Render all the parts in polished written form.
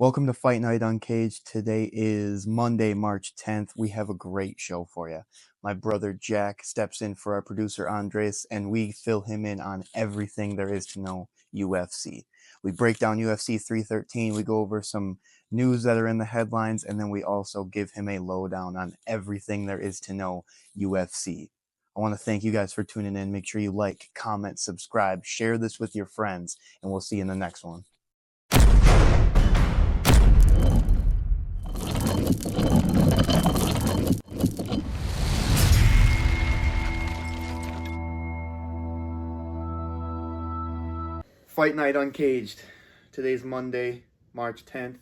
Welcome to Fight Night Uncaged. Today is Monday, March 10th. We have a great show for you. My brother Jack steps in for our producer Andres, and we fill him in on everything there is to know UFC. We break down UFC 313, we go over some news that are in the headlines, and then we also give him a lowdown on everything there is to know UFC. I want to thank you guys for tuning in. Make sure you like, comment, subscribe, share this with your friends, and we'll see you in the next one. Fight Night Uncaged. Today's Monday, March 10th,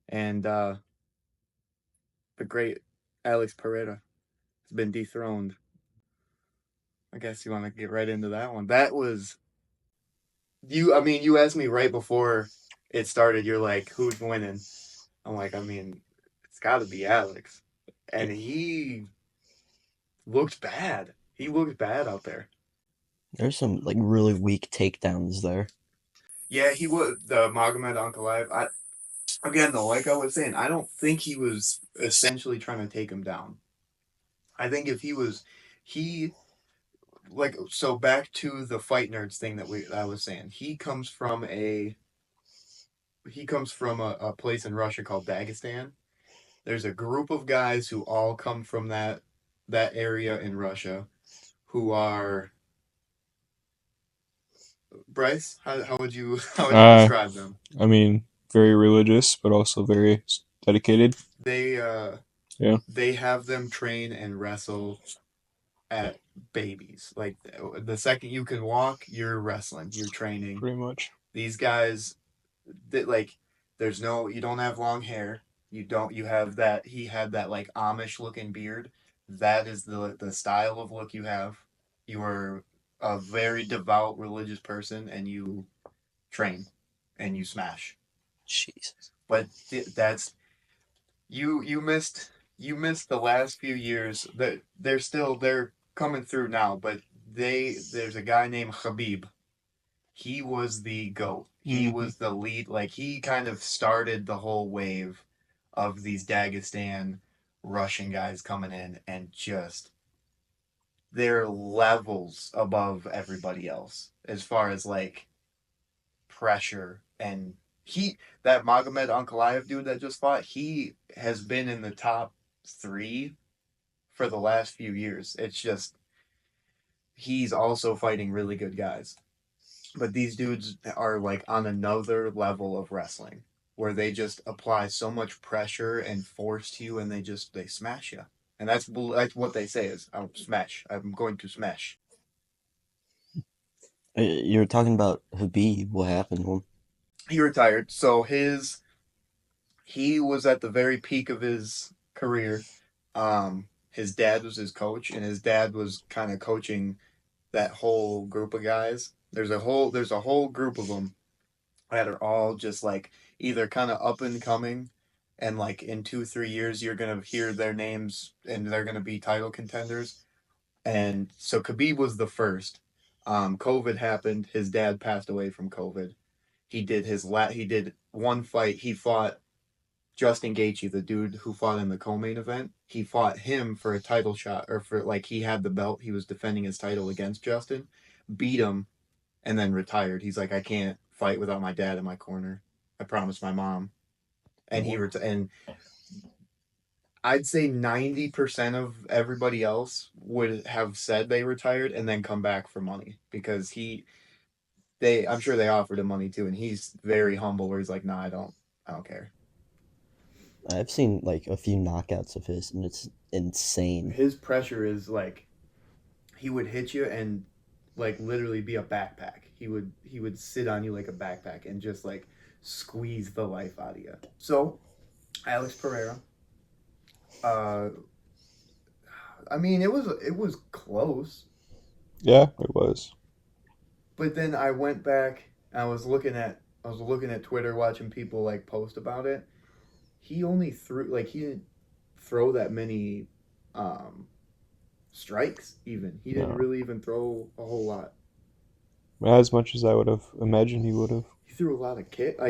and the great Alex Pereira has been dethroned. I guess you want to get right into that one. That was you. I mean, you asked me right before it started. You're like, "Who's winning?" I'm like, it's got to be Alex, and he looked bad. He looked bad out there. There's some really weak takedowns there. Yeah, he was the Magomed Ankalaev. Again, though, like I was saying, I don't think he was essentially trying to take him down. I think if he so back to the fight nerds thing that I was saying. He comes from a place in Russia called Dagestan. There's a group of guys who all come from that area in Russia, who are Bryce. How would you describe them? I mean, very religious, but also very dedicated. They Yeah. they have them train and wrestle at babies. Like the second you can walk, you're wrestling, you're training. Pretty much. These guys, that you don't have long hair. You have that. He had that like Amish looking beard. That is the style of look you have. You are a very devout religious person, and you train, and you smash. Jesus. But that's you missed the last few years. That they're coming through now, but there's a guy named Khabib. He was the GOAT. He was the lead. Like he kind of started the whole wave of these Dagestan Russian guys coming in, and just they're levels above everybody else as far as like pressure. And that Magomed Ankalaev dude that just fought, he has been in the top 3 for the last few years. It's just he's also fighting really good guys. But these dudes are like on another level of wrestling where they just apply so much pressure and force to you, and they smash you. And that's what they say is, "I'll smash. I'm going to smash." You were talking about Habib. What happened to him? He retired. So he was at the very peak of his career. His dad was his coach, and his dad was kind of coaching that whole group of guys. There's a whole group of them that are all just like either kind of up and coming, and like in 2-3 years you're gonna hear their names and they're gonna be title contenders. And so Khabib was the first. COVID happened. His dad passed away from COVID. He did one fight. He fought Justin Gaethje, the dude who fought in the co-main event. He fought him for a title shot, or for like he had the belt. He was defending his title against Justin, beat him, and then retired. He's like, I can't fight without my dad in my corner. I promised my mom. And and I'd say 90% of everybody else would have said they retired and then come back for money, because I'm sure they offered him money too, and he's very humble where he's like, nah, I don't care. I've seen a few knockouts of his, and it's insane. His pressure is like, he would hit you and like literally be a backpack. He would sit on you like a backpack and just like squeeze the life out of you. So Alex Pereira, I mean, it was close. Yeah, it was. But then I went back. I was looking at Twitter, watching people like post about it. He only threw like he didn't throw that many um, strikes. Even he didn't No. really even throw a whole lot. Not as much as I would have imagined he would have. he threw a lot of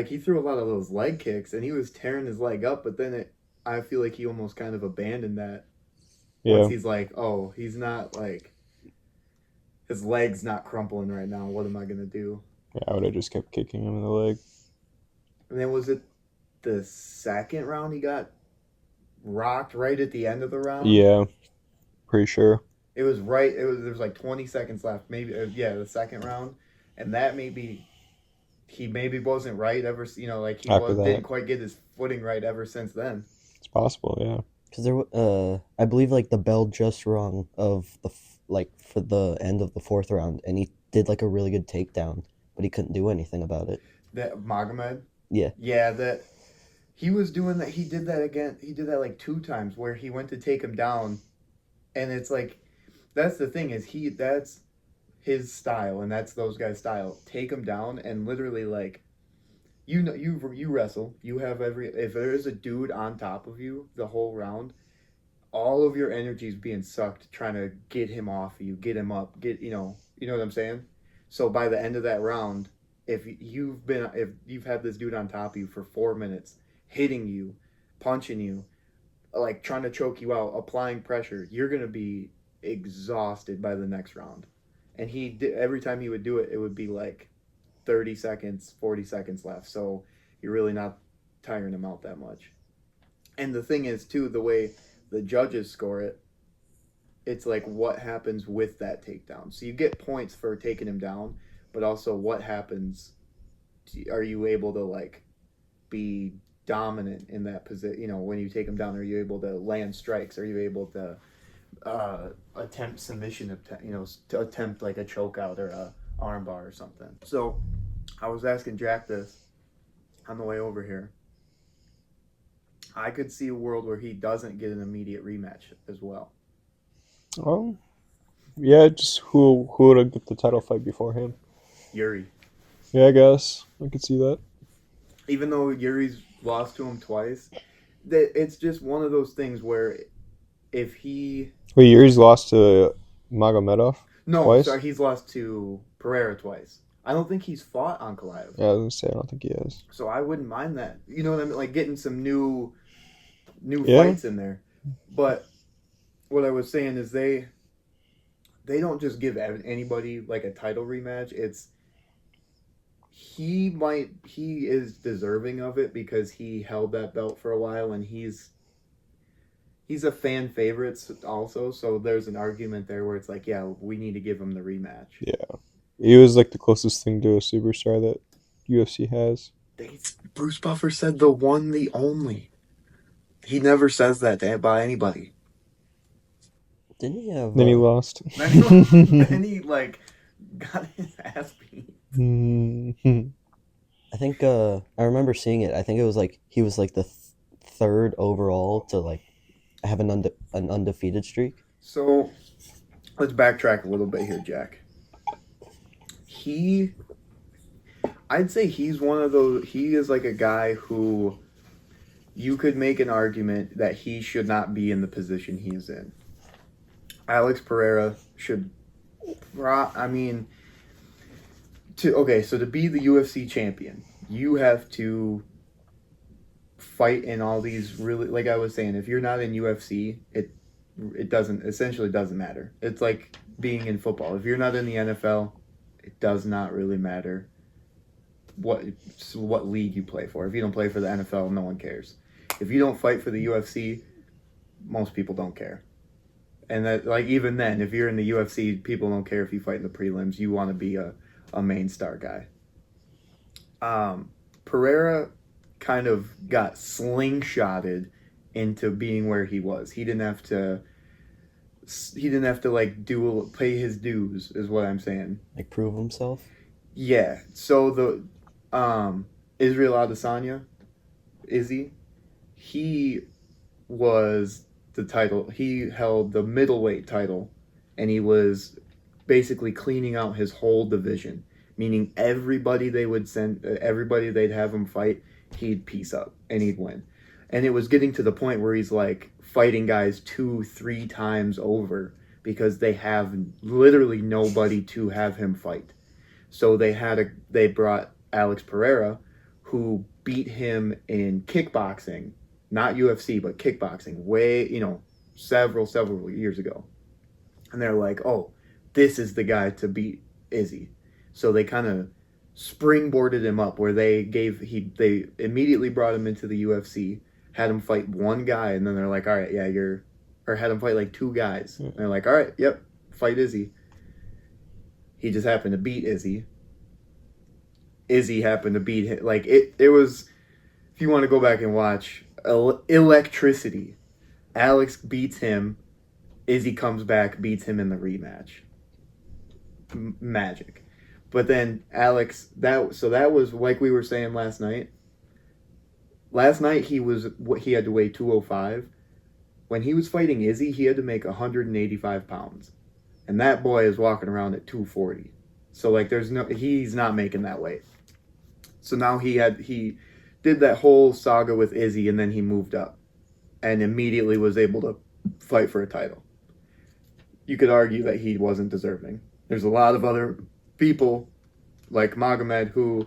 he threw a lot of those leg kicks, and he was tearing his leg up. But then I feel like he almost kind of abandoned that once Yeah, he's like, oh, he's not like his leg's not crumpling right now. What am I gonna do? yeah, I would have just kept kicking him in the leg. And then was it the second round he got rocked right at the end of the round? Yeah, pretty sure. It was right. It was there was like 20 seconds left. Maybe yeah, the second round, and that maybe he maybe wasn't right ever. Like he After was that, didn't quite get his footing right ever since then. it's possible. Yeah. Because I believe like the bell just rung of like for the end of the fourth round, and he did like a really good takedown, but he couldn't do anything about it. That Magomed, Yeah, yeah, that he was doing that. He did that again. He did that like two times where he went to take him down, and it's like that's the thing is that's his style and that's those guys' style. Take him down and literally like you wrestle. You have if there is a dude on top of you the whole round, all of your energy is being sucked trying to get him off of you, get him up, you know what I'm saying? So by the end of that round, if you've had this dude on top of you for 4 minutes, hitting you, punching you, like trying to choke you out, applying pressure, you're gonna be exhausted by the next round. And every time he would do it, it would be like 30 seconds, 40 seconds left. So you're really not tiring him out that much. And the thing is, too, the way the judges score it, it's like what happens with that takedown. So you get points for taking him down, but also what happens. Are you able to like be dominant in that position? When you take him down, are you able to land strikes? Are you able to attempt submission? To attempt like a choke out or a armbar or something. So I was asking Jack this on the way over here. I could see a world where he doesn't get an immediate rematch as well. Um. Yeah, just who would get the title fight before him? Jiri. Yeah, I guess I could see that. Even though Jiri's lost to him twice, that it's just one of those things where if he Wait, Yuri's lost to Magomedov no, twice. sorry, he's lost to Pereira twice. I don't think he's fought on Kalaev. Yeah, I was gonna say I don't think he is. So I wouldn't mind that. You know what I mean? Like getting some new Yeah. fights in there. But what I was saying is they don't just give anybody like a title rematch. It's he is deserving of it because he held that belt for a while and he's a fan favorite also. So there's an argument there where it's like, yeah, we need to give him the rematch. Yeah, he was like the closest thing to a superstar that UFC has. Bruce Buffer said the one, the only. He never says that by anybody. didn't he have? Then he lost. Then he like got his ass beat. I think I remember seeing it. I think it was like he was like the third overall to like have an undefeated streak. So let's backtrack a little bit here, Jack. I'd say he's one of those. He is like a guy who you could make an argument that he should not be in the position he's in. Alex Pereira should. I mean, so to be the UFC champion, you have to fight in all these really, like I was saying, if you're not in UFC, it doesn't matter. It's like being in football. If you're not in the NFL, it does not really matter what league you play for. If you don't play for the NFL, no one cares. If you don't fight for the UFC, most people don't care. And that, like, even then, if you're in the UFC, people don't care if you fight in the prelims. You want to be a main star guy. Pereira kind of got slingshotted into being where he was. He didn't have to like pay his dues, is what I'm saying. Like prove himself. Yeah. So Israel Adesanya, Izzy, he was the title. He held the middleweight title, and he was basically cleaning out his whole division. Meaning everybody they'd have him fight, he'd piece up and he'd win. And it was getting to the point where he's like fighting guys 2-3 times over because they have literally nobody to have him fight. So they brought Alex Pereira, who beat him in kickboxing, not UFC, but kickboxing, several years ago. And they're like, oh, this is the guy to beat Izzy. So they kind of springboarded him up where they immediately brought him into the UFC, had him fight one guy, and then they're like, all right, yeah, or had him fight like two guys. And they're like, all right, yep, fight Izzy. He just happened to beat Izzy. Izzy happened to beat him. Like it was. If you want to go back and watch, electricity. Alex beats him. Izzy comes back, beats him in the rematch. Magic. But then Alex, that was like we were saying last night. Last night he had to weigh 205. When he was fighting Izzy, he had to make 185 pounds. And that boy is walking around at 240. So like he's not making that weight. So now he did that whole saga with Izzy, and then he moved up and immediately was able to fight for a title. You could argue that he wasn't deserving. There's a lot of other people like Magomed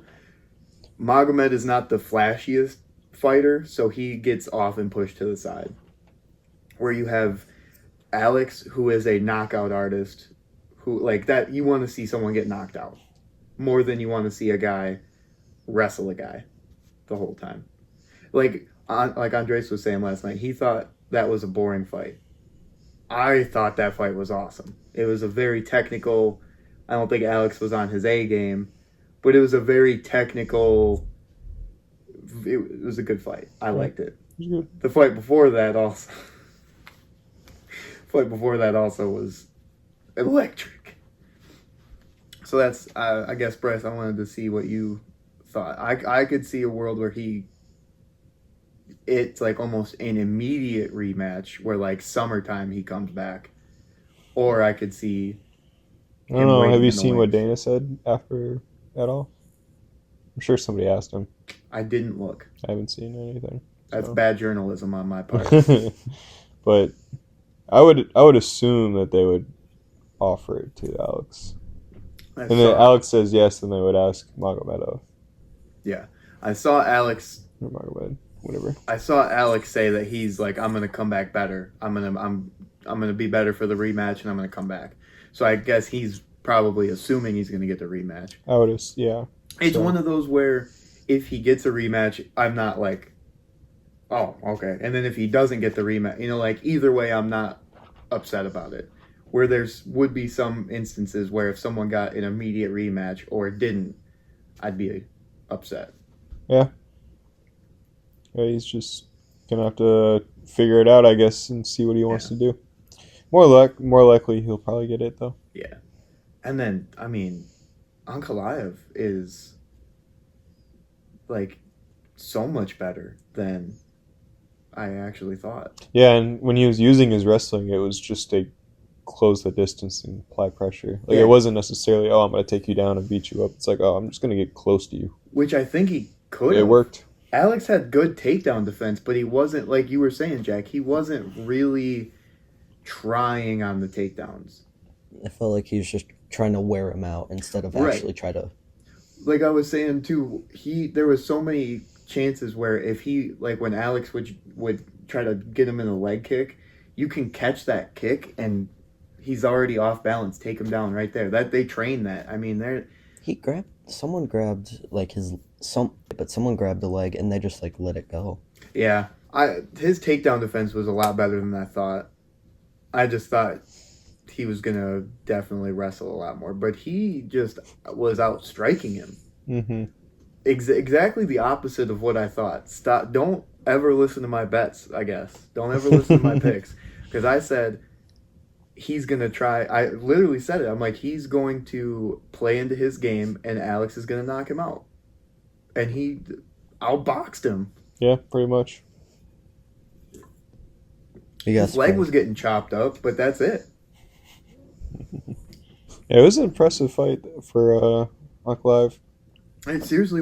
Magomed is not the flashiest fighter, so he gets often pushed to the side. Where you have Alex, who is a knockout artist, who like that you want to see someone get knocked out more than you want to see a guy wrestle a guy the whole time. Like Andres was saying last night, he thought that was a boring fight. I thought that fight was awesome. It was a very technical. I don't think Alex was on his A game, but it was a very technical. It was a good fight. I liked it. The fight before that also. Was electric. So that's I guess Bryce. I wanted to see what you thought. I could see a world where it's like almost an immediate rematch where like summertime he comes back, or I could see. I don't know. Have you seen what Dana said after at all? I'm sure somebody asked him. I didn't look. I haven't seen anything. That's bad journalism on my part. But I would assume that they would offer it to Alex. And then Alex says yes, then they would ask Magomedov. Yeah. I saw Alex or Magomed, whatever. I saw Alex say that he's like, I'm gonna come back better. I'm gonna be better for the rematch, and I'm gonna come back. So I guess he's probably assuming he's gonna get the rematch. Yeah. It's one of those where if he gets a rematch, I'm not like, oh, okay. And then if he doesn't get the rematch, like either way, I'm not upset about it. Where would be some instances where if someone got an immediate rematch or didn't, I'd be upset. Yeah. He's just gonna have to figure it out, I guess, and see what he wants to do. More likely he'll probably get it though. Yeah. And then Ankalaev is like so much better than I actually thought. Yeah, and when he was using his wrestling, it was just to close the distance and apply pressure. Like it wasn't necessarily, I'm going to take you down and beat you up. It's like, I'm just going to get close to you. Which I think he could. It worked. Alex had good takedown defense, but he wasn't, like you were saying, Jack, he wasn't really trying on the takedowns. I felt like he was just trying to wear him out instead of actually try to. Like I was saying too, there was so many chances where if he, like when Alex would try to get him in a leg kick, you can catch that kick and he's already off balance. Take him down right there. That they train that. I mean, someone grabbed someone grabbed the leg and they just like let it go. Yeah, his takedown defense was a lot better than I thought. I just thought he was gonna definitely wrestle a lot more, but he just was out striking him. Mm-hmm. Exactly the opposite of what I thought. Don't ever listen to my bets. I guess don't ever listen to my picks because I said he's gonna try. I literally said it. I'm like, he's going to play into his game, and Alex is gonna knock him out, and he outboxed him. Yeah, pretty much. His leg was getting chopped up, but that's it. Yeah, it was an impressive fight for Ankalaev. And seriously,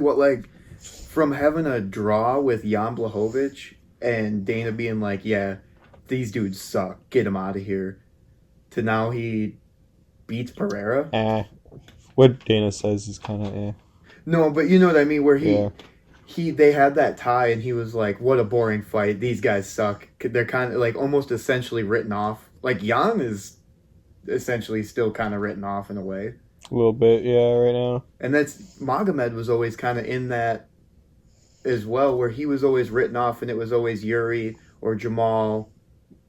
from having a draw with Jan Blachowicz and Dana being like, yeah, these dudes suck, get him out of here, to now he beats Perira. What Dana says is kind of No, but you know what I mean. Where Yeah, they had that tie, and he was like, "What a boring fight. These guys suck." They're kind of like almost essentially written off. Like Jan is essentially still kind of written off in a way, a little bit. Yeah, right now. and that's Magomed was always kind of in that as well, where he was always written off, and it was always Yuri or Jamal.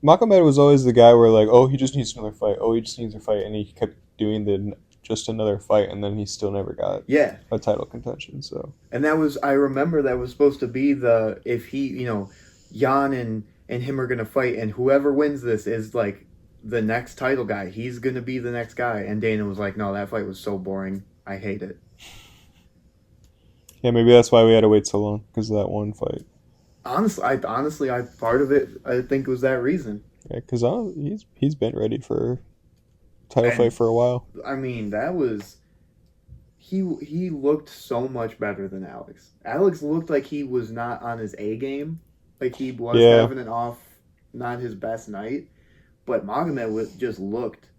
Magomed was always the guy where like, oh, he just needs another fight. Oh, he just needs a fight, and he kept doing the just another fight, and then he still never got Yeah, a title contention. So and that was I remember that was supposed to be the if he Jan and him are gonna fight, and whoever wins this is like the next title guy. He's gonna be the next guy. And Dana was like, "No, that fight was so boring. I hate it." yeah, maybe that's why we had to wait so long because of that one fight. Honestly, I part of it I think was that reason. Yeah, because he's been ready for a title fight And for a while. I mean that was he looked so much better than Alex. Alex looked like he was not on his A game, like he was Yeah, having an off, not his best night. But Magomed just looked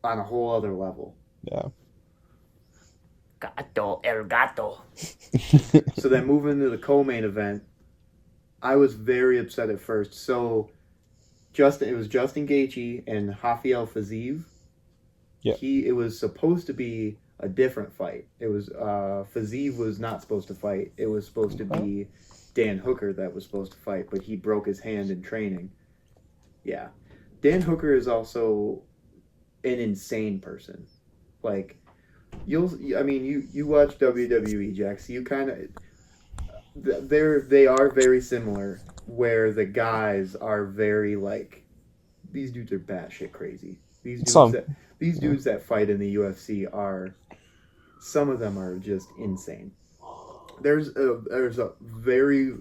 on a whole other level. yeah. Gato el gato. So then moving into the co-main event, I was very upset at first. So it was Justin Gaethje and Rafael Fiziev. Yeah. It was supposed to be a different fight. It was Fiziev was not supposed to fight. It was supposed to be Dan Hooker that was supposed to fight, but he broke his hand in training. Yeah. Dan Hooker is also an insane person. Like you watch WWE, Jax. You kind of they are very similar. Where the guys are very like these dudes are batshit crazy. Some. These dudes that fight in the UFC are some of them are just insane. There's a very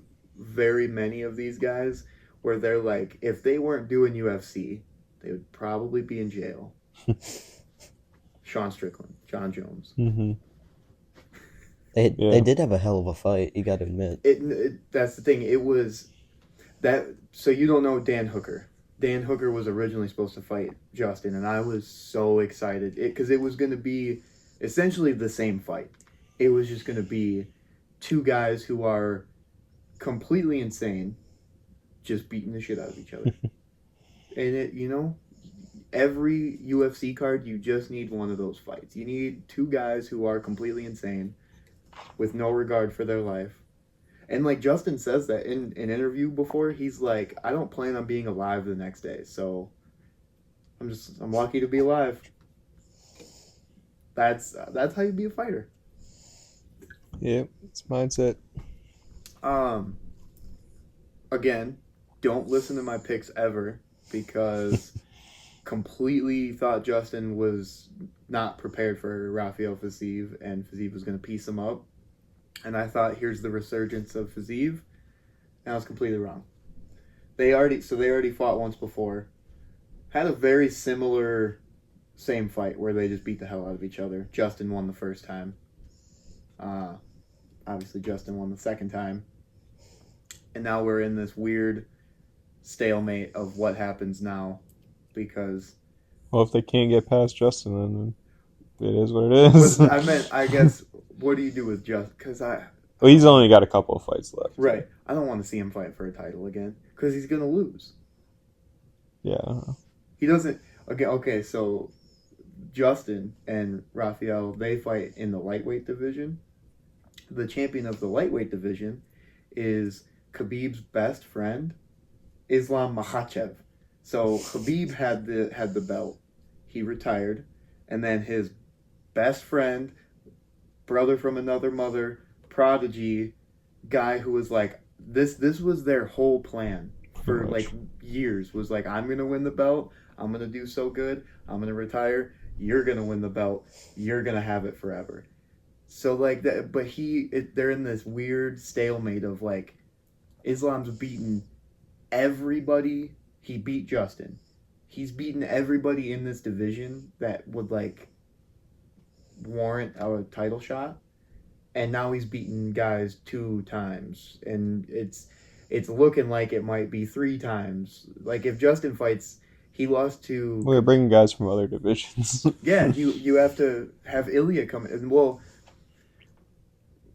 many of these guys where they're like if they weren't doing UFC, they would probably be in jail. Sean Strickland, John Jones. Mm-hmm. They did have a hell of a fight. You got to admit. That's the thing. It was that. So you don't know Dan Hooker. Dan Hooker was originally supposed to fight Justin, and I was so excited because it was going to be essentially the same fight. It was just going to be two guys who are completely insane, just beating the shit out of each other. And every UFC card, you just need one of those fights. You need two guys who are completely insane with no regard for their life. And like Justin says that in an interview before, he's like, I don't plan on being alive the next day, so I'm lucky to be alive. That's how you be a fighter. Yeah, it's mindset. Again, don't listen to my picks ever because completely thought Justin was not prepared for Rafael Fiziev, and Fiziev was going to piece him up. And I thought, here's the resurgence of Fiziev, and I was completely wrong. They already fought once before, had a very similar same fight where they just beat the hell out of each other. Justin won the first time. Obviously, Justin won the second time, and now we're in this weird stalemate of what happens now, because Well, if they can't get past Justin, then it is what it is. I guess, what do you do with Justin? Because well, he's only got a couple of fights left. Right. I don't want to see him fight for a title again because he's going to lose. Yeah. He doesn't. Okay, so Justin and Rafael, they fight in the lightweight division. The champion of the lightweight division is Khabib's best friend, Islam Makhachev. So Khabib had the belt. He retired. And then his best friend, brother from another mother, prodigy, guy who was like, this was their whole plan for like years, was like, I'm going to win the belt. I'm going to do so good. I'm going to retire. You're going to win the belt. You're going to have it forever. So like that, but they're in this weird stalemate of like, Islam's beaten everybody. He beat Justin. He's beaten everybody in this division that would like warrant a title shot, and now he's beaten guys 2 times, and it's looking like it might be 3 times. Like if Justin fights, he lost to. We're bringing guys from other divisions. Yeah, you have to have Ilya come in. Well,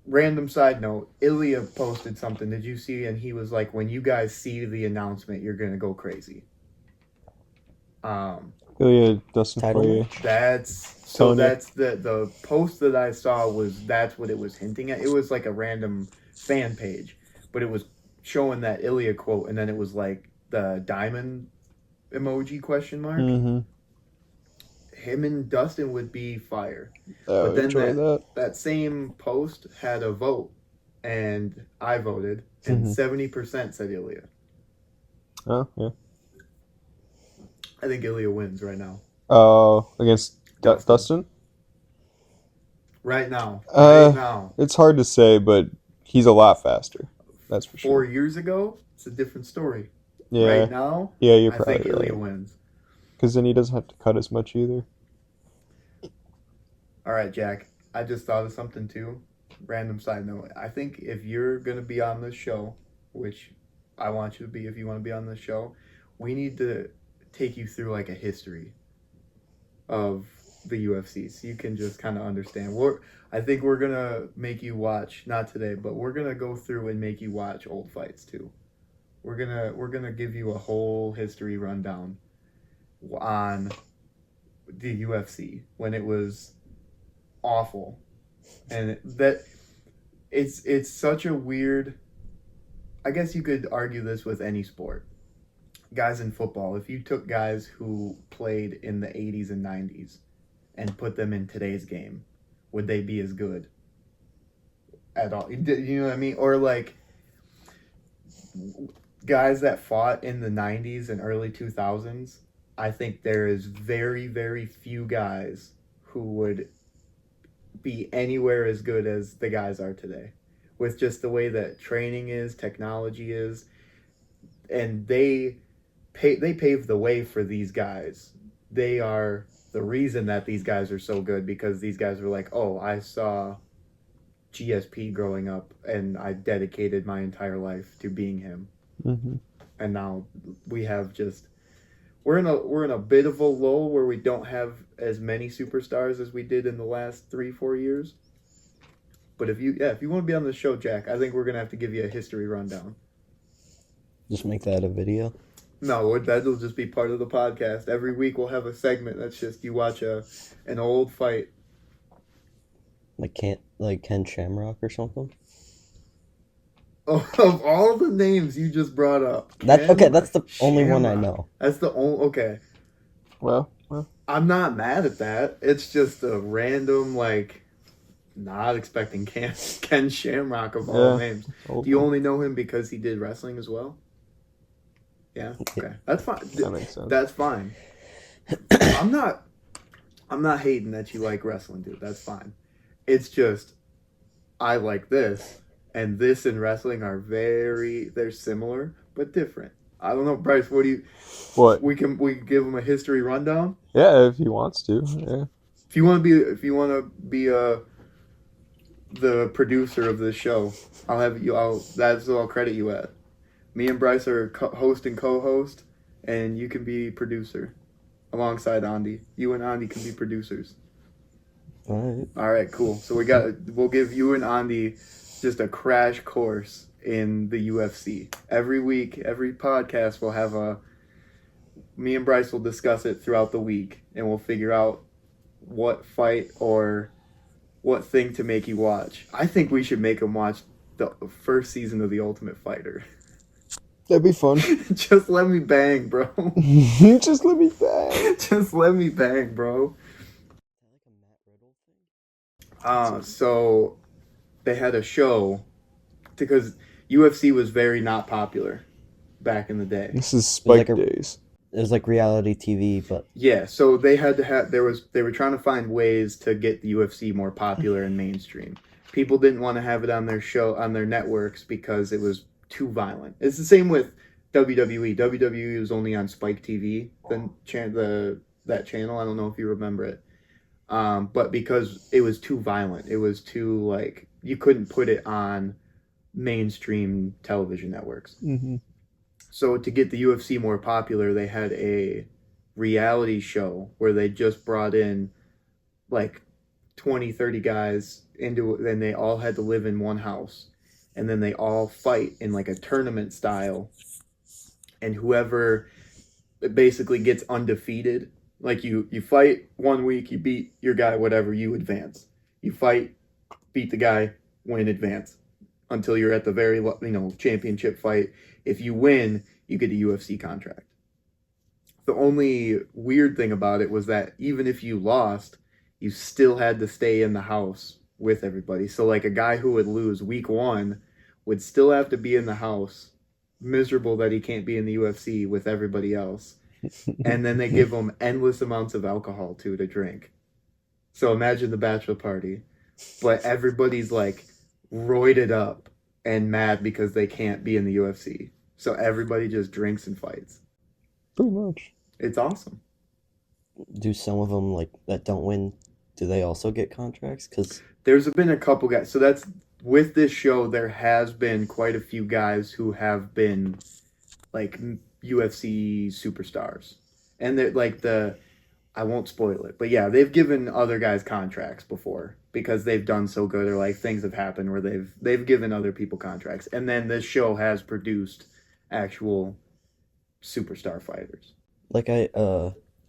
random side note, Ilya posted something. Did you see? And he was like, "When you guys see the announcement, you're gonna go crazy." Um, Ilya Dustin Title Poirier. match? that's so. Telling you. That's the post that I saw was that's what it was hinting at. It was like a random fan page, but it was showing that Ilya quote, and then it was like the diamond emoji question mark. Mm-hmm. Him and Dustin would be fire. I But would then enjoy that. that same post had a vote, and I voted, and Mm-hmm. 70% said Ilya. Oh, yeah. I think Ilya wins right now. Against Dustin. Dustin? Right now. Right now. It's hard to say, but he's a lot faster. That's for 4 sure. years ago, it's a different story. Yeah. Right now, Yeah, you're I think probably Ilya right. wins. Because then he doesn't have to cut as much either. All right, Jack. I just thought of something too. Random side note. I think if you're going to be on this show, which I want you to be if you want to be on this show, we need to take you through like a history of the UFC so you can just kind of understand. I think we're going to make you watch, not today, but we're going to go through and make you watch old fights too. We're going to give you a whole history rundown on the UFC when it was awful. And that it's such a weird, I guess you could argue this with any sport. Guys in football, if you took guys who played in the 80s and 90s and put them in today's game, would they be as good at all? You know what I mean? Or like guys that fought in the 90s and early 2000s, I think there is very, very few guys who would be anywhere as good as the guys are today, with just the way that training is, technology is, and they paved the way for these guys. They are the reason that these guys are so good, because these guys were like, oh, I saw GSP growing up and I dedicated my entire life to being him. Mm-hmm. And now we have just we're in a bit of a lull where we don't have as many superstars as we did in the last 3-4 years. But if you want to be on the show, Jack, I think we're gonna have to give you a history rundown. Just make that a video. No, that'll just be part of the podcast. Every week we'll have a segment that's just you watch an old fight. Like Ken Shamrock or something. Of all the names you just brought up, That's the only one I Shamrock. know. That's the only okay. Well, I'm not mad at that. It's just a random not expecting Ken Shamrock of all names. Do you only know him because he did wrestling as well? Yeah. Okay. That's fine. That makes sense. That's fine. I'm not hating that you like wrestling, dude. That's fine. It's just I like this, and this and wrestling are they're similar but different. I don't know, Bryce. What? We can give him a history rundown. Yeah, if he wants to. Yeah. If you want to be the producer of this show, I'll have you. That's what I'll credit you at. Me and Bryce are host and co-host, and you can be producer alongside Andy. You and Andy can be producers. All right, cool. So we'll give you and Andy just a crash course in the UFC. Every week, every podcast will have me and Bryce will discuss it throughout the week, and we'll figure out what fight or what thing to make you watch. I think we should make him watch the first season of The Ultimate Fighter. That'd be fun. Just let me bang, bro. Just let me bang. Just let me bang, bro. So they had a show because UFC was very not popular back in the day. This is Spike days. It was like reality TV, but yeah. So they had to have they were trying to find ways to get the UFC more popular and mainstream. People didn't want to have it on their show on their networks because it was too violent. It's the same with WWE. WWE was only on Spike TV, that channel. I don't know if you remember it. But because it was too violent, it was too you couldn't put it on mainstream television networks. Mm-hmm. So to get the UFC more popular, they had a reality show where they just brought in 20, 30 guys then they all had to live in one house, and then they all fight in like a tournament style, and whoever basically gets undefeated, like you fight 1 week, you beat your guy, whatever, you advance. You fight, beat the guy, win, advance until you're at the very championship fight. If you win, you get a UFC contract. The only weird thing about it was that even if you lost, you still had to stay in the house with everybody. So like a guy who would lose week 1 would still have to be in the house, miserable that he can't be in the UFC with everybody else. And then they give him endless amounts of alcohol too to drink. So imagine the bachelor party, but everybody's like roided up and mad because they can't be in the UFC. So everybody just drinks and fights. Pretty much. It's awesome. Do some of them like that don't win? Do they also get contracts? Because There's been a couple guys. So that's with this show. There has been quite a few guys who have been like UFC superstars, and they're like I won't spoil it, but yeah, they've given other guys contracts before because they've done so good, or like things have happened where they've given other people contracts, and then this show has produced actual superstar fighters. like I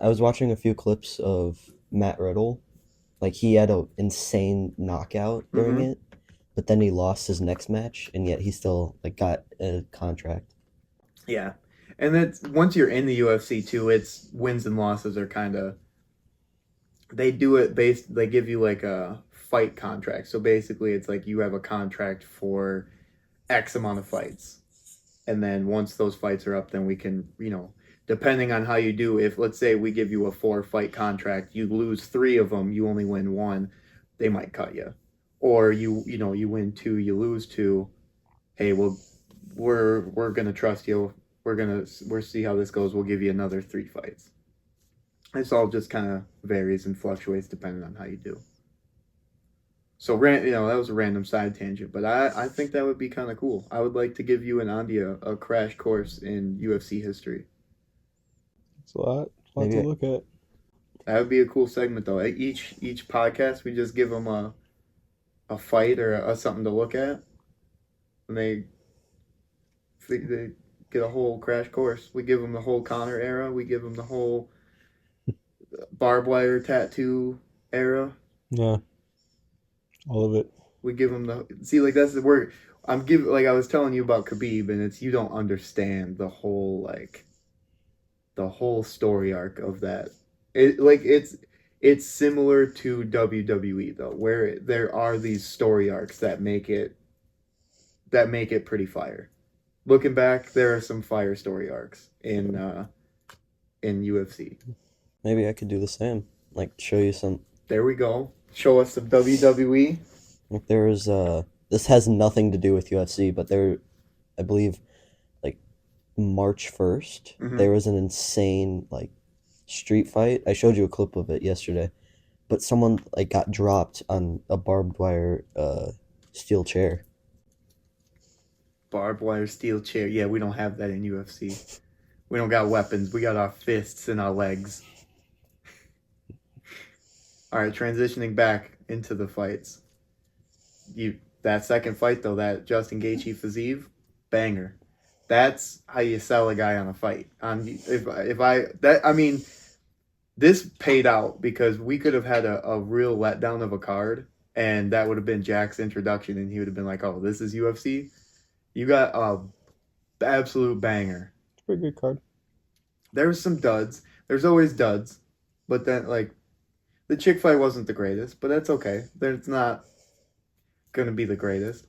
was watching a few clips of Matt Riddle. Like he had an insane knockout during Mhm. it, but then he lost his next match, and yet he still like got a contract. Yeah, and that's once you're in the UFC too, it's wins and losses are kind of they do it based. They give you like a fight contract, so basically it's like you have a contract for X amount of fights. And then once those fights are up, then we can, depending on how you do, if let's say we give you a 4 fight contract, you lose 3 of them, you only win 1, they might cut you. Or you win 2, you lose 2. Hey, well, we're gonna trust you. We'll see how this goes. We'll give you another 3 fights. It's all just kind of varies and fluctuates depending on how you do. So, that was a random side tangent, but I think that would be kind of cool. I would like to give you and Andy a crash course in UFC history. It's a lot to Maybe look at. That would be a cool segment, though. Each podcast, we just give them a fight or something to look at, and they get a whole crash course. We give them the whole Connor era. We give them the whole barbed wire tattoo era. Yeah. All of it. We give them that's the word. Like I was telling you about Khabib, and it's you don't understand the whole story arc of that. It's similar to WWE though, where there are these story arcs that make it pretty fire. Looking back, there are some fire story arcs in UFC. Maybe I could do the same. Like show you some. There we go. Show us some WWE. Like there was this has nothing to do with UFC, but I believe like March 1st, Mhm. there was an insane like street fight. I showed you a clip of it yesterday, but someone like got dropped on a barbed wire steel chair. Barbed wire steel chair. Yeah, we don't have that in UFC. We don't got weapons. We got our fists and our legs. All right, transitioning back into the fights. That second fight though, that Justin Gaethje Fiziev, banger. That's how you sell a guy on a fight. This paid out because we could have had a real letdown of a card, and that would have been Jack's introduction, and he would have been like, "Oh, this is UFC." You got a absolute banger. It's a pretty good card. There's some duds. There's always duds, but then like the chick fight wasn't the greatest, but that's okay. It's not gonna be the greatest.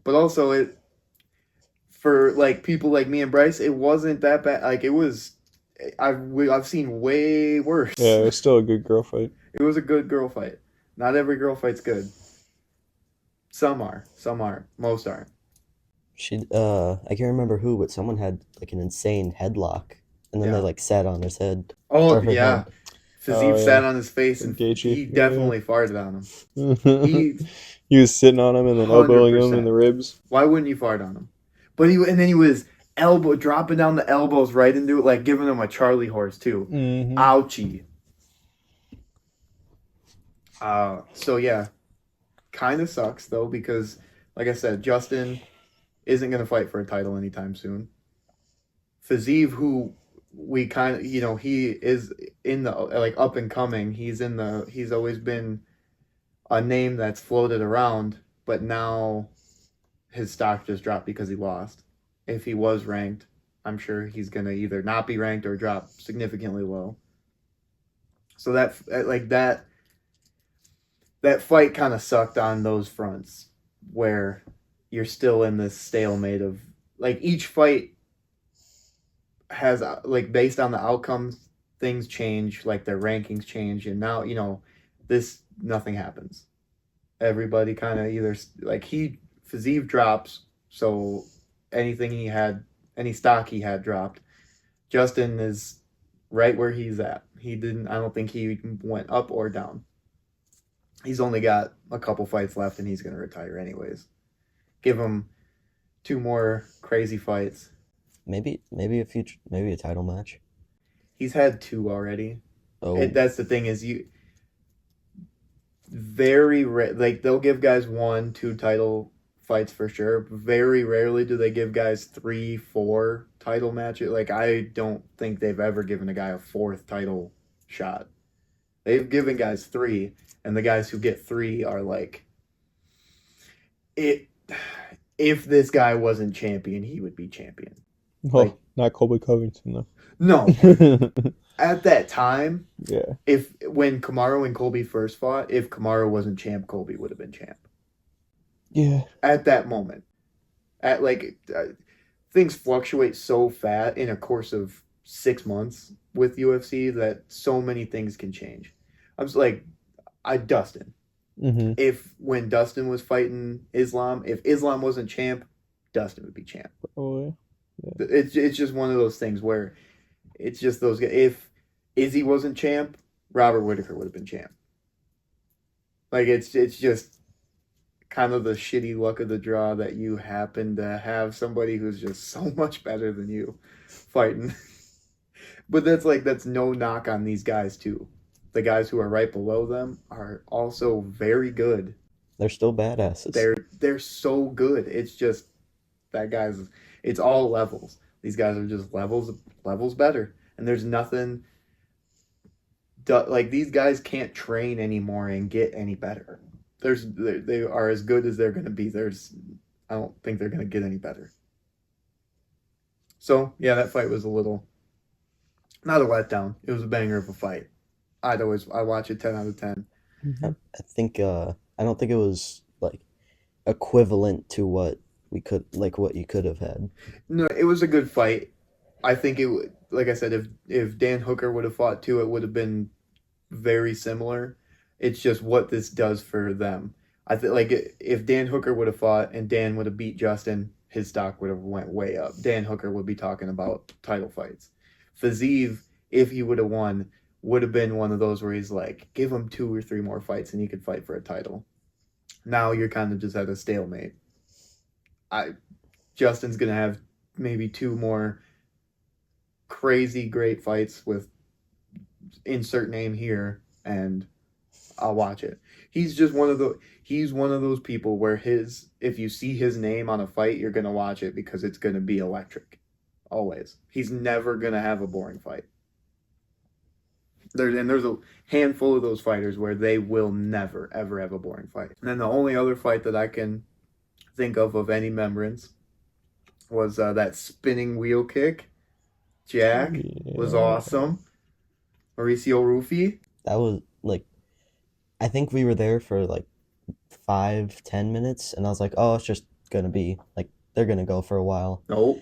But also for like people like me and Bryce, it wasn't that bad. Like it was, I've seen way worse. Yeah, it was still a good girl fight. It was a good girl fight. Not every girl fight's good. Some are, some aren't, most aren't. I can't remember who, but someone had like an insane headlock, and then they Yeah. like sat on his head. Oh Or her yeah, head. Fiziev yeah. sat on his face and Gaethje. he definitely farted on him. he He was sitting on him and then elbowing him 100%. in the ribs. Why wouldn't you fart on him? But then he was dropping down the elbows right into it, like giving him a Charlie horse too. Mm-hmm. Ouchie. So yeah, kind of sucks though because, like I said, Justin isn't going to fight for a title anytime soon. Fiziev, who we kind of, he is in the like up and coming. He's always been a name that's floated around, but now his stock just dropped because he lost. If he was ranked, I'm sure he's gonna either not be ranked or drop significantly low. So that fight kind of sucked on those fronts where you're still in this stalemate of like each fight has like based on the outcomes things change, like their rankings change, and now this nothing happens. Everybody kind of either like Fiziev drops, so anything he had, any stock he had dropped. Justin is right where he's at. He didn't. I don't think he went up or down. He's only got a couple fights left, and he's gonna retire anyways. Give him 2 more crazy fights. Maybe maybe a title match. He's had 2 already. Oh, That's the thing is like they'll give guys 1, 2 title fights for sure. Very rarely do they give guys 3, 4 title matches. Like I don't think they've ever given a guy a 4th title shot. They've given guys 3, and the guys who get 3 are like it. If this guy wasn't champion, he would be champion. Oh, Like, not Colby Covington though. no, at that time, Yeah. When Kamaru and Colby first fought, if Kamaru wasn't champ, Colby would have been champ. Yeah. At that moment, things fluctuate so fast in a course of 6 months with UFC that so many things can change. I'm just like, Dustin. Mm-hmm. If when Dustin was fighting Islam, if Islam wasn't champ, Dustin would be champ. Oh yeah. It's just one of those things where it's just those guys. If Izzy wasn't champ, Robert Whitaker would have been champ. Like it's just kind of the shitty luck of the draw that you happen to have somebody who's just so much better than you fighting. But that's no knock on these guys too. The guys who are right below them are also very good. they're still badasses. They're so good. It's just that it's all levels. These guys are just levels better. And there's nothing like these guys can't train anymore and get any better. They are as good as they're going to be. I don't think they're going to get any better. So, yeah, that fight was not a letdown. It was a banger of a fight. I watch it 10 out of 10. I think I don't think it was like equivalent to what you could have had. No, it was a good fight. I think like I said, if Dan Hooker would have fought too, it would have been very similar. It's just what this does for them. I think like if Dan Hooker would have fought and Dan would have beat Justin, his stock would have went way up. Dan Hooker would be talking about title fights. Fiziev, if he would have won, would have been one of those where he's like, give him 2 or 3 more fights and he could fight for a title. Now you're kind of just at a stalemate. Justin's gonna have maybe 2 more crazy great fights with insert name here, and I'll watch it. He's one of those people where if you see his name on a fight, you're gonna watch it because it's gonna be electric. Always. He's never gonna have a boring fight. There's a handful of those fighters where they will never ever have a boring fight. And then the only other fight that I can think of any remembrance was that spinning wheel kick. Jack was awesome. Mauricio Rufy. That was like, I think we were there for like 5-10 minutes, and I was like, oh, it's just gonna be like they're gonna go for a while. Nope.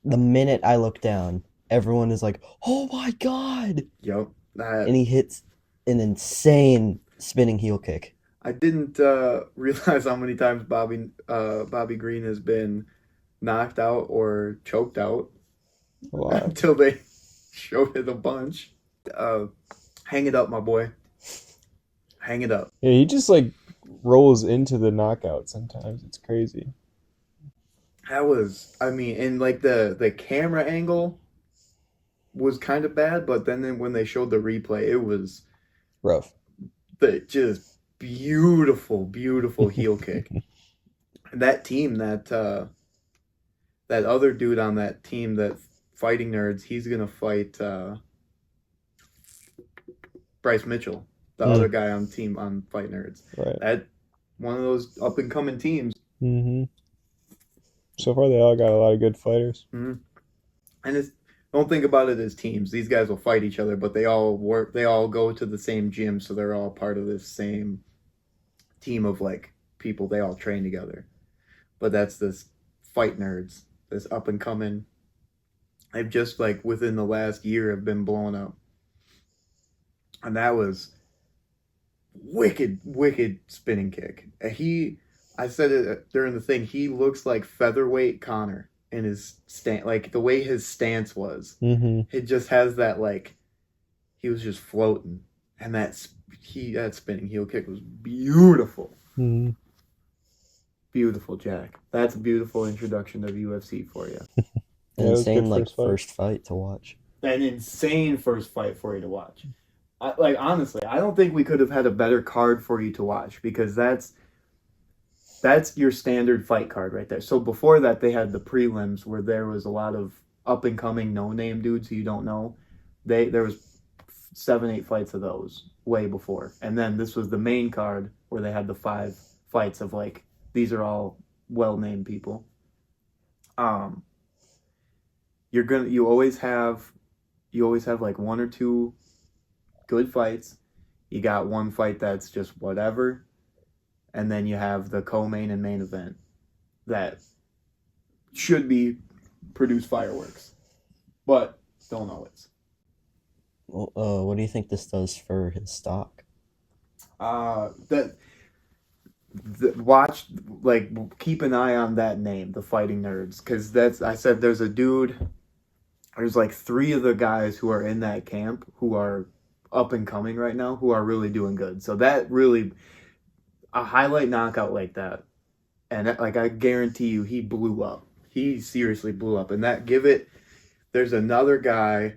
The minute I look down, everyone is like, oh my god! Yep. And he hits an insane spinning heel kick. I didn't realize how many times Bobby Green has been knocked out or choked out until they showed it a bunch. Hang it up, my boy. Hang it up. Yeah, he just like rolls into the knockout sometimes. It's crazy. And like the camera angle was kind of bad, but then when they showed the replay, it was rough. just beautiful, beautiful heel kick. And that team, that other dude on that team, that Fighting Nerds, he's gonna fight Bryce Mitchell, the other Mm. guy on team on Fight Nerds. Right. That one of those up and coming teams. Mm-hmm. So far, they all got a lot of good fighters. Mm-hmm. And it's don't think about it as teams. These guys will fight each other, but they all work. They all go to the same gym, so they're all part of this same team of like people. They all train together. But that's this Fight Nerds, this up and coming. I've just like within the last year have been blown up, and that was wicked, wicked spinning kick. I said it during the thing. He looks like featherweight Connor in his stand, like the way his stance was. Mm-hmm. It just has that like he was just floating, and that spinning heel kick was beautiful, Mm-hmm. beautiful, Jack. That's a beautiful introduction of UFC for you. An Yeah, it was insane good like first fight. first fight to watch. An insane first fight for you to watch. Like honestly, I don't think we could have had a better card for you to watch because that's your standard fight card right there. So before that, they had the prelims where there was a lot of up and coming no name dudes who you don't know. There was 7, 8 fights of those way before, and then this was the main card where they had the 5 fights of like these are all well named people. Um, you always have like 1 or 2 good fights. You got one fight that's just whatever, and then you have the co-main and main event that should be produce fireworks, but don't always. Well, what do you think this does for his stock? That watch like keep an eye on that name, the Fighting Nerds, because that's I said there's a dude. There's like 3 of the guys who are in that camp who are up and coming right now who are really doing good. So that really a highlight knockout like that, and that, like I guarantee you, he blew up. He seriously blew up, and that give it. There's another guy.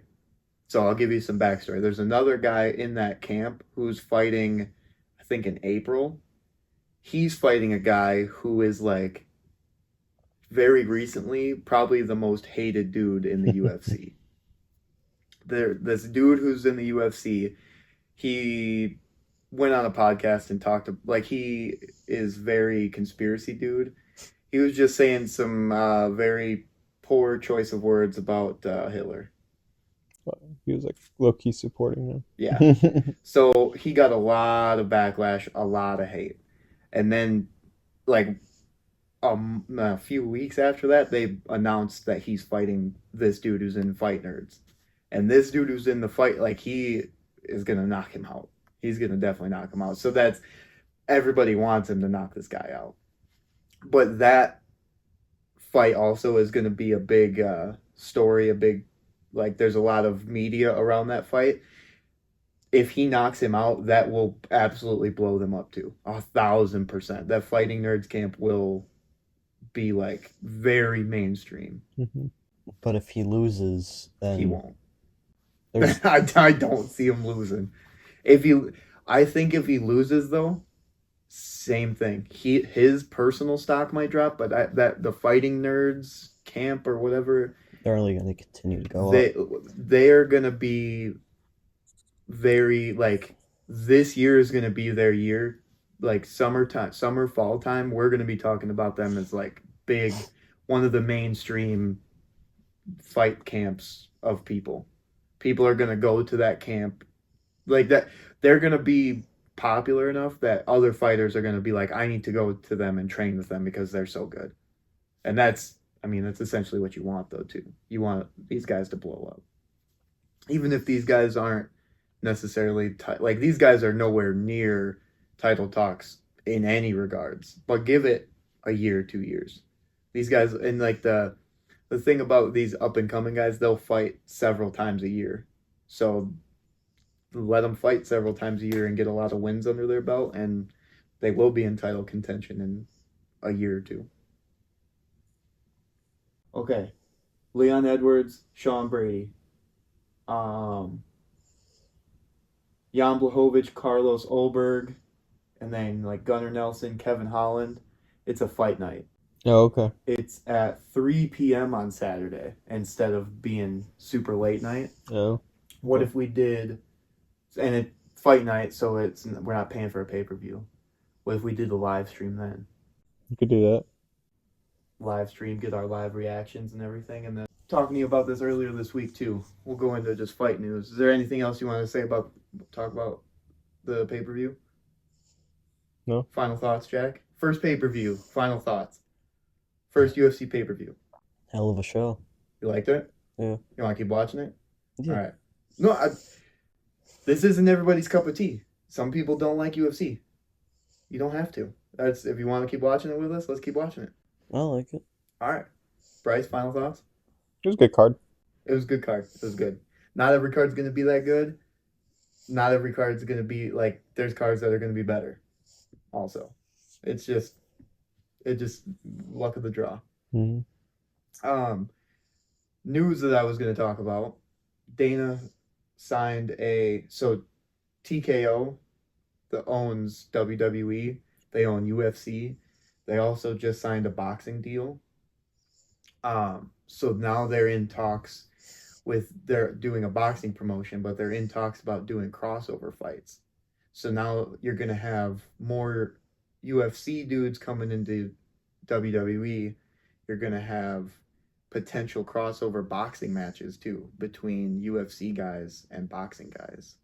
So I'll give you some backstory. There's another guy in that camp who's fighting, I think in April. He's fighting a guy who is like very recently probably the most hated dude in the UFC. This dude who's in the UFC, he went on a podcast and talked to, like he is very conspiracy dude. He was just saying some very poor choice of words about Hitler. He was like low key supporting them. Yeah. So he got a lot of backlash, a lot of hate. And then like a few weeks after that, they announced that he's fighting this dude who's in Fight Nerds. And this dude who's in the fight, like he is gonna knock him out. He's gonna definitely knock him out. So that's everybody wants him to knock this guy out. But that fight also is gonna be a big story, a big like there's a lot of media around that fight. If he knocks him out, that will absolutely blow them up too. 1,000%. That Fighting Nerds camp will be like very mainstream. Mm-hmm. But if he loses, then He won't. there's I don't see him losing. I think if he loses though, same thing. His personal stock might drop, but that the Fighting Nerds camp or whatever, they're only going to continue to go up. they are gonna be very like this year is gonna be their year. Like summer, fall time, we're gonna be talking about them as like big, one of the mainstream fight camps of people. People are gonna go to that camp, like that. They're gonna be popular enough that other fighters are gonna be like, I need to go to them and train with them because they're so good. And that's essentially what you want though too. You want these guys to blow up, even if these guys aren't necessarily like these guys are nowhere near title talks in any regards. But give it a year, 2 years. These guys and like the thing about these up and coming guys, they'll fight several times a year. So let them fight several times a year and get a lot of wins under their belt, and they will be in title contention in a year or 2. Okay, Leon Edwards, Sean Brady, Jan Blachowicz, Carlos Ulberg, and then like Gunnar Nelson, Kevin Holland. It's a fight night. Oh, okay. It's at 3 p.m. on Saturday instead of being super late night. Oh, What okay. if we did, and it fight night, so we're not paying for a pay-per-view. What if we did the live stream then? You could do that. Live stream, get our live reactions and everything, and then talking to you about this earlier this week too. We'll go into just fight news. Is there anything else you want to say about talk about the pay-per-view? No. Final thoughts, Jack. First pay-per-view. Final thoughts. First UFC pay-per-view. Hell of a show. You liked it? Yeah. You want to keep watching it? Yeah. All right. No, this isn't everybody's cup of tea. Some people don't like UFC. You don't have to. That's if you want to keep watching it with us. Let's keep watching it. I like it. All right. Bryce, final thoughts. It was a good card. It was a good card. It was good. Not every card's gonna be that good. Not every card's gonna be like. There's cards that are gonna be better. Also, it's just luck of the draw. Mm-hmm. News that I was gonna talk about. Dana signed TKO that owns WWE. They own UFC. They also just signed a boxing deal. So now they're in talks they're doing a boxing promotion, but they're in talks about doing crossover fights. So now you're gonna have more UFC dudes coming into WWE. You're gonna have potential crossover boxing matches too between UFC guys and boxing guys.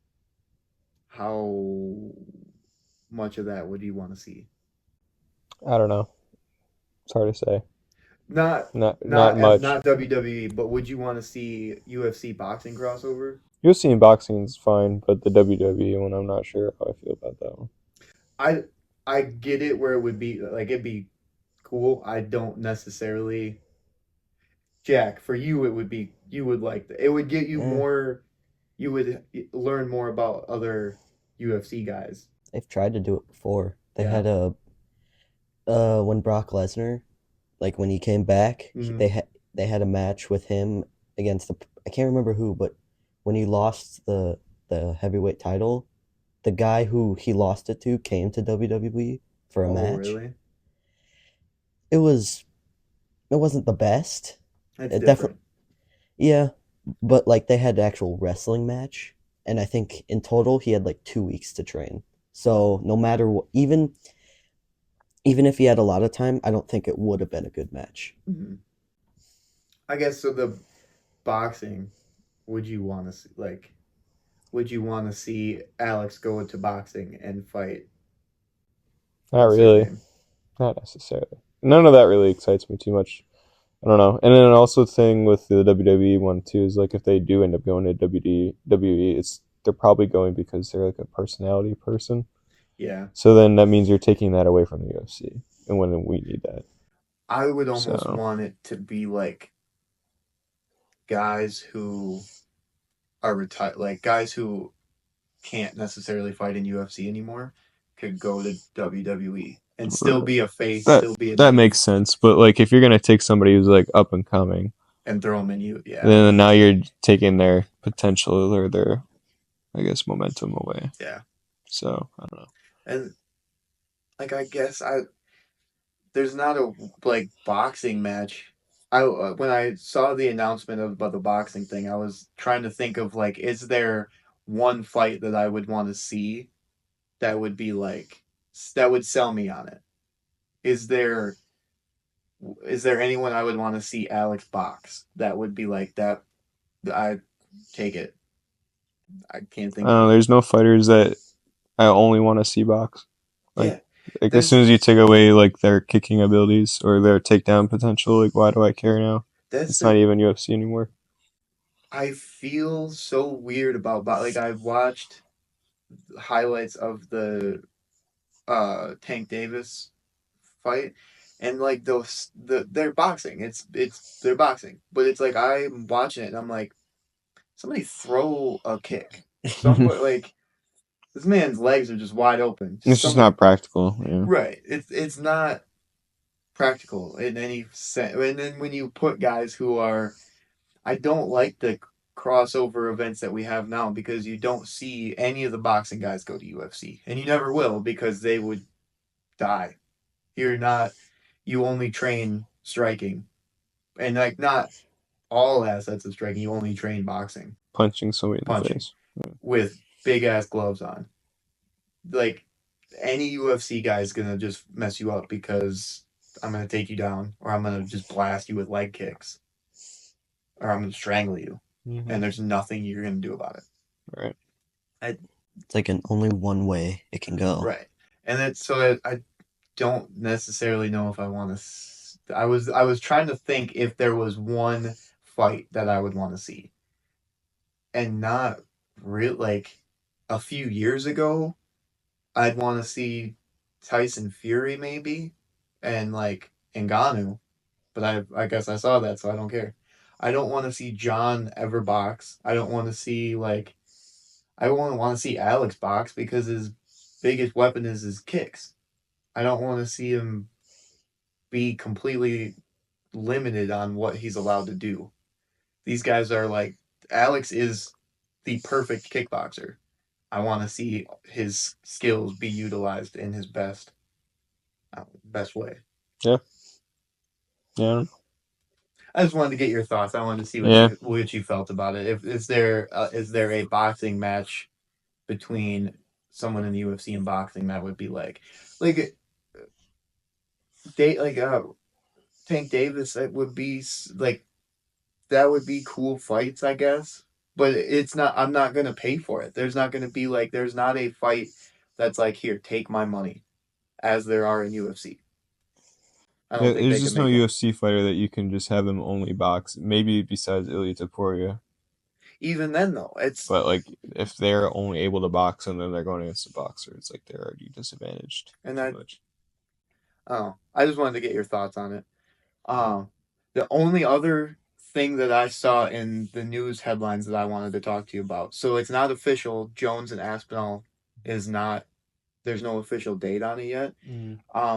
How much of that would you want to see? I don't know. It's hard to say. Not Not much. not WWE, but would you want to see UFC boxing crossover? UFC and boxing is fine, but the WWE one, I'm not sure how I feel about that one. I I get it where it would be like it'd be cool. I don't necessarily Jack, for you it would be you would like it would get you Yeah. more you would learn more about other UFC guys. They've tried to do it before. They Yeah. had when Brock Lesnar, like when he came back, Mhm. they had a match with him against I can't remember who, but when he lost the heavyweight title, the guy who he lost it to came to WWE for a Oh, match. really? It wasn't the best. That's It different. definitely, yeah, but like they had an actual wrestling match, and I think in total he had like 2 weeks to train. So no matter what, even if he had a lot of time, I don't think it would have been a good match. Mhm. I guess so. The boxing, would you want to see would you want to see Alex go into boxing and fight? Not What's her really. name? Not necessarily. None of that really excites me too much. I don't know. And then also the thing with the WWE one too is like if they do end up going to WWE, they're probably going because they're like a personality person. Yeah. So then that means you're taking that away from the UFC, and when we need that. I would almost So want it to be like guys who are retired, like guys who can't necessarily fight in UFC anymore, could go to WWE and still be a face, that still be a that name, makes sense. But like if you're gonna take somebody who's like up and coming, and throw them in you. Yeah, then now you're taking their potential or their, I guess, momentum away. yeah. So I don't know. And like I guess there's not a like boxing match. I when I saw the announcement about the boxing thing, I was trying to think of like, is there one fight that I would want to see that would be like that would sell me on it? Is there anyone I would want to see Alex box that would be like that? I take it. I can't think of it. There's no fighters that I only want to see box. Like, Yeah, as there's soon as you take away like their kicking abilities or their takedown potential, like why do I care now? that's It's not even UFC anymore. I feel so weird about like I've watched highlights of the Tank Davis fight, and like they're boxing. They're boxing, but it's like I'm watching it and I'm like, somebody throw a kick. Somebody like this man's legs are just wide open. It's just not practical. Yeah. Right. It's not practical in any sense. And then when you put guys who are, I don't like crossover events that we have now because you don't see any of the boxing guys go to UFC, and you never will because they would die. You're not. You only train striking, and like not all assets of striking. You only train boxing, Punching somebody in the punching face. Yeah. with big ass gloves on. Like any UFC guy is gonna just mess you up because I'm gonna take you down, or I'm gonna just blast you with leg kicks, or I'm gonna strangle you, and there's nothing you're gonna do about it. Right. I, It's like only one way it can go. right, and it's so I don't necessarily know if I want to. I was trying to think if there was one fight that I would want to see, and not real like a few years ago. I'd want to see Tyson Fury maybe, and like Ngannou, but I guess I saw that, so I don't care. I don't want to see John ever box. I don't want to see like I want to see Alex box because his biggest weapon is his kicks. I don't want to see him be completely limited on what he's allowed to do. These guys are like Alex is the perfect kickboxer. I want to see his skills be utilized in his best way. Yeah. Yeah. I just wanted to get your thoughts. I wanted to see Yeah. what you felt about it. If is there a boxing match between someone in the UFC and boxing that would be like date like Tank Davis, it would be like that would be cool fights, I guess. But it's not. I'm not gonna pay for it. There's not gonna be like. There's not a fight that's like here, take my money, as there are in UFC. I don't Yeah, think there's they can just no make it. UFC fighter that you can just have him only box. Maybe besides Ilia Topuria. Even then, though, it's But like if they're only able to box and then they're going against a boxer, it's like they're already disadvantaged and too I. much. Oh, I just wanted to get your thoughts on it. The only other thing that I saw in the news headlines that I wanted to talk to you about. So it's not official. Jones and Aspinall is not. There's no official date on it yet.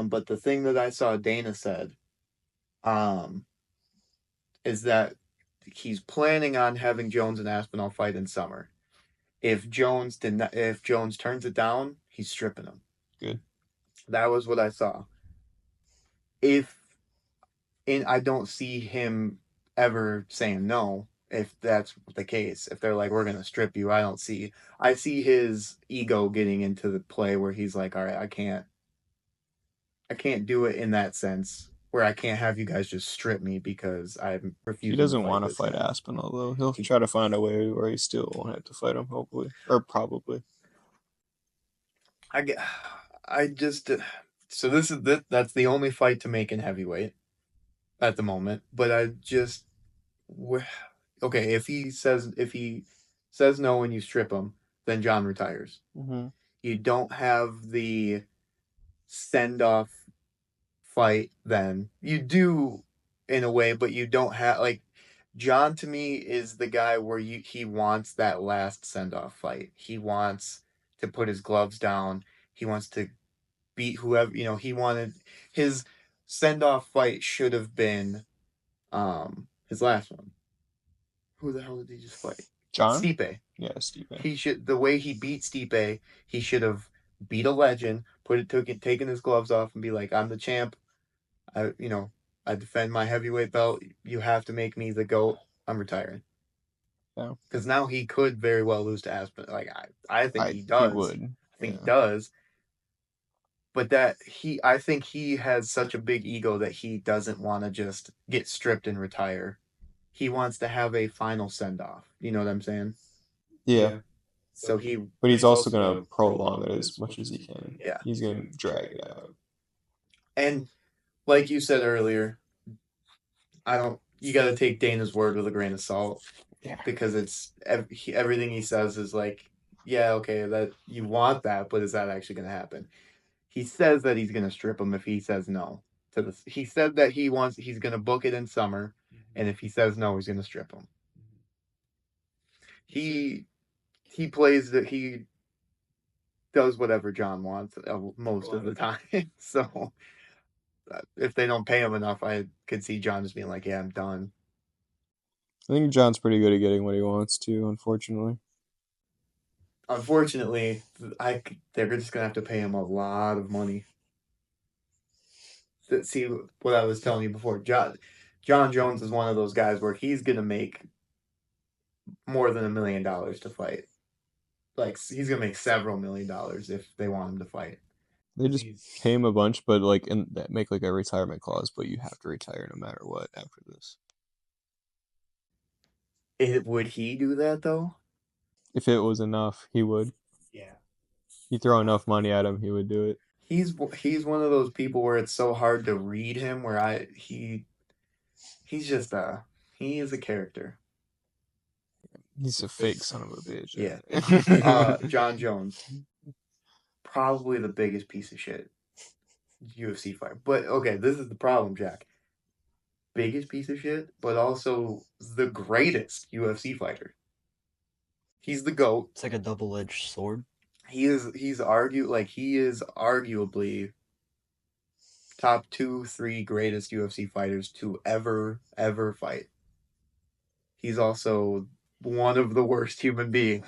But the thing that I saw Dana said, um, is that he's planning on having Jones and Aspinall fight in summer. If Jones turns it down, he's stripping him. Good. That was what I saw. If and I don't see him ever saying no if that's the case. If they're like, we're gonna strip you, I see his ego getting into the play where he's like, all right, I can't do it in that sense where I can't have you guys just strip me because I'm He refusing to doesn't fight want to this fight guy. Aspinall though. He'll He, try to find a way where he still won't have to fight him, hopefully, or probably. I get, I just so this is that's the only fight to make in heavyweight at the moment. But I just okay if he says no and you strip him, then John retires. Mm-hmm. You don't have the send off fight then. You do in a way, but you don't have like John to me is the guy where he wants that last send off fight. He wants to put his gloves down. He wants to beat whoever, he wanted his send off fight should have been his last one. Who the hell did he just fight? John? Stipe. Yeah, Steve. He should the way he beat Stipe, he should have beat a legend, taken his gloves off and be like, I'm the champ. I defend my heavyweight belt. You have to make me the GOAT. I'm retiring. Yeah. Because now he could very well lose to Aspen. Like I think he He does. would. I think he Yeah. does. But I think he has such a big ego that he doesn't want to just get stripped and retire. He wants to have a final send off. You know what I'm saying? Yeah. So he, But he's also gonna prolong it as much as he can. yeah. He's gonna drag it out. And like you said earlier, you got to take Dana's word with a grain of salt Yeah. because everything he says is like, yeah, okay, that you want that, but is that actually going to happen? He says that he's going to strip him if he says no to this. He said that he's going to book it in summer, and if he says no, he's going to strip him. He plays that he does whatever John wants most of the time. So if they don't pay him enough, I could see John just being like, yeah, I'm done. I think John's pretty good at getting what he wants to, unfortunately. Unfortunately, they're just gonna have to pay him a lot of money. See what I was telling you before. John Jones is one of those guys where he's gonna make more than $1 million to fight. Like he's gonna make several $1 million if they want him to fight. They just He's pay him a bunch, but like and that make like a retirement clause, but you have to retire no matter what after this. would he do that though? If it was enough, he would. Yeah. You throw enough money at him, he would do it. He's one of those people where it's so hard to read him. Where he's just he is a character. He's a fake son of a bitch. Yeah. John Jones, probably the biggest piece of shit UFC fighter. But okay, this is the problem, Jack. Biggest piece of shit, but also the greatest UFC fighter. He's the GOAT. It's like a double-edged sword. He is arguably top 2, 3 greatest UFC fighters to ever fight. He's also one of the worst human beings.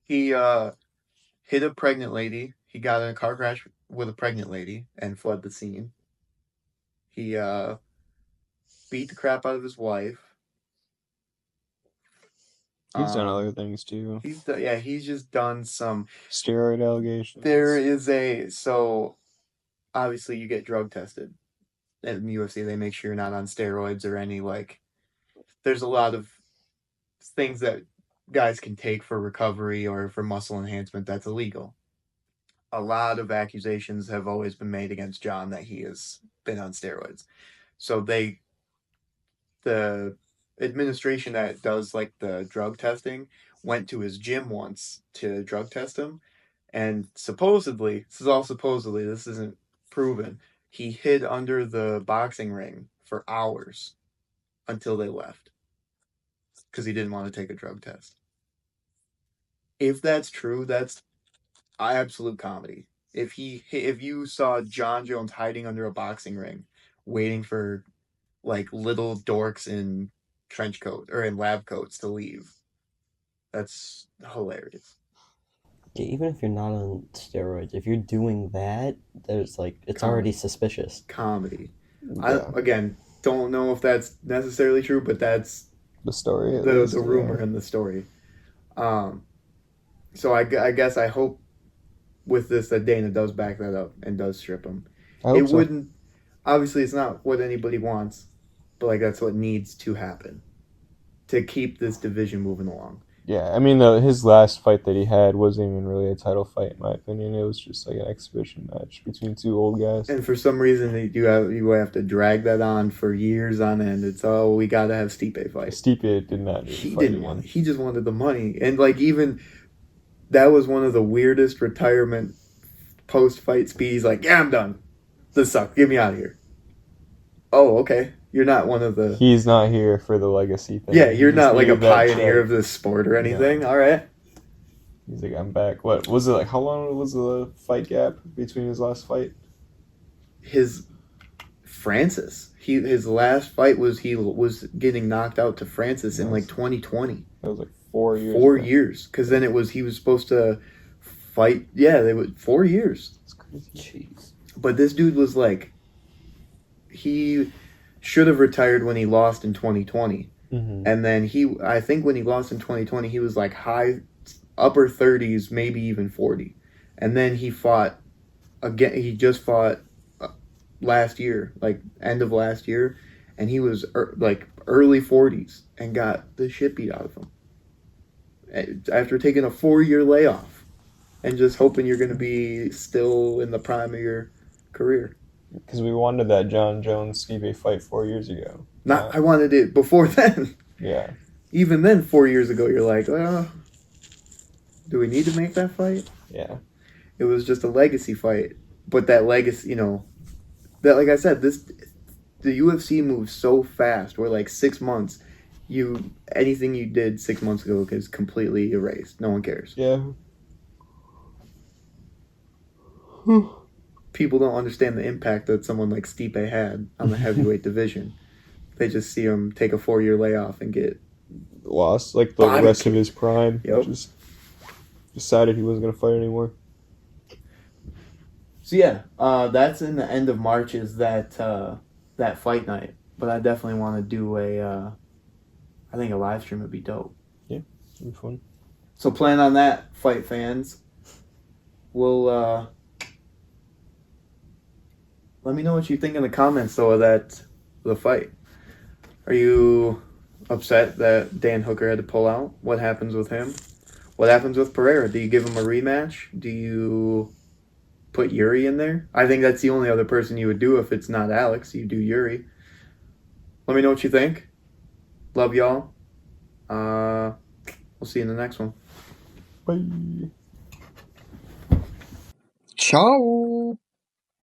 He hit a pregnant lady. He got in a car crash with a pregnant lady and fled the scene. He beat the crap out of his wife. He's done other things too. He's just done some steroid allegations. There is so obviously you get drug tested at the UFC. They make sure you're not on steroids or any there's a lot of things that guys can take for recovery or for muscle enhancement that's illegal. A lot of accusations have always been made against John that he has been on steroids. So the administration that does like the drug testing went to his gym once to drug test him, and supposedly, this isn't proven, he hid under the boxing ring for hours until they left because he didn't want to take a drug test. If that's true, that's absolute comedy. If you saw John Jones hiding under a boxing ring, waiting for like little dorks in trench coat or in lab coats to leave, that's hilarious. Yeah, even if you're not on steroids, if you're doing that, there's it's Comedy. already suspicious. Comedy. Yeah. I again don't know if that's necessarily true, but that's the story. The rumor and the story. So I guess I hope with this that Dana does back that up and does strip him. It wouldn't. Obviously, it's not what anybody wants, but that's what needs to happen to keep this division moving along. Yeah, I mean, his last fight that he had wasn't even really a title fight, in my opinion. It was just like an exhibition match between two old guys. And for some reason, you have to drag that on for years on end. It's we got to have Stipe fight. Stipe did not. He didn't want. He just wanted the money, and even that was one of the weirdest retirement post-fight speeds. He's like, yeah, I'm done. This sucks. Get me out of here. Oh, okay. You're not one of the... He's not here for the legacy thing. Yeah, you're not like a pioneer of this sport or anything. No. All right. He's like, I'm back. What was it how long was the fight gap between his last fight? Francis. His last fight was he was getting knocked out to Francis in 2020. That was 4 years. 4 years, because then he was supposed to fight. Yeah, they would 4 years. That's crazy. Jeez. But this dude was he should have retired when he lost in 2020, and then I think when he lost in 2020, he was high upper 30s, maybe even 40, and then he fought again. He just fought last year, end of last year, and he was early 40s and got the shit beat out of him after taking a 4-year layoff and just hoping you're going to be still in the prime of your career. Because we wanted that John Jones-Stipe fight 4 years ago. I wanted it before then. Yeah. Even then, 4 years ago, you're like, do we need to make that fight? Yeah. It was just a legacy fight. But that legacy, that, like I said, the UFC moves so fast. Where 6 months, anything you did 6 months ago is completely erased. No one cares. Yeah. People don't understand the impact that someone like Stipe had on the heavyweight division. they just see him take a 4-year layoff and get Lost like the body rest of kicked. his prime. Yep. Just decided he wasn't gonna fight anymore. So yeah, that's in the end of March. Is that that fight night? But I definitely want to do I think a live stream would be dope. It'd be fun. So plan on that, fight fans. We'll let me know what you think in the comments though of the fight. Are you upset that Dan Hooker had to pull out? What happens with him? What happens with Pereira? Do you give him a rematch? Do you put Jiri in there? I think that's the only other person you would do if it's not Alex. You do Jiri. Let me know what you think. Love y'all. We'll see you in the next one. Bye. Ciao.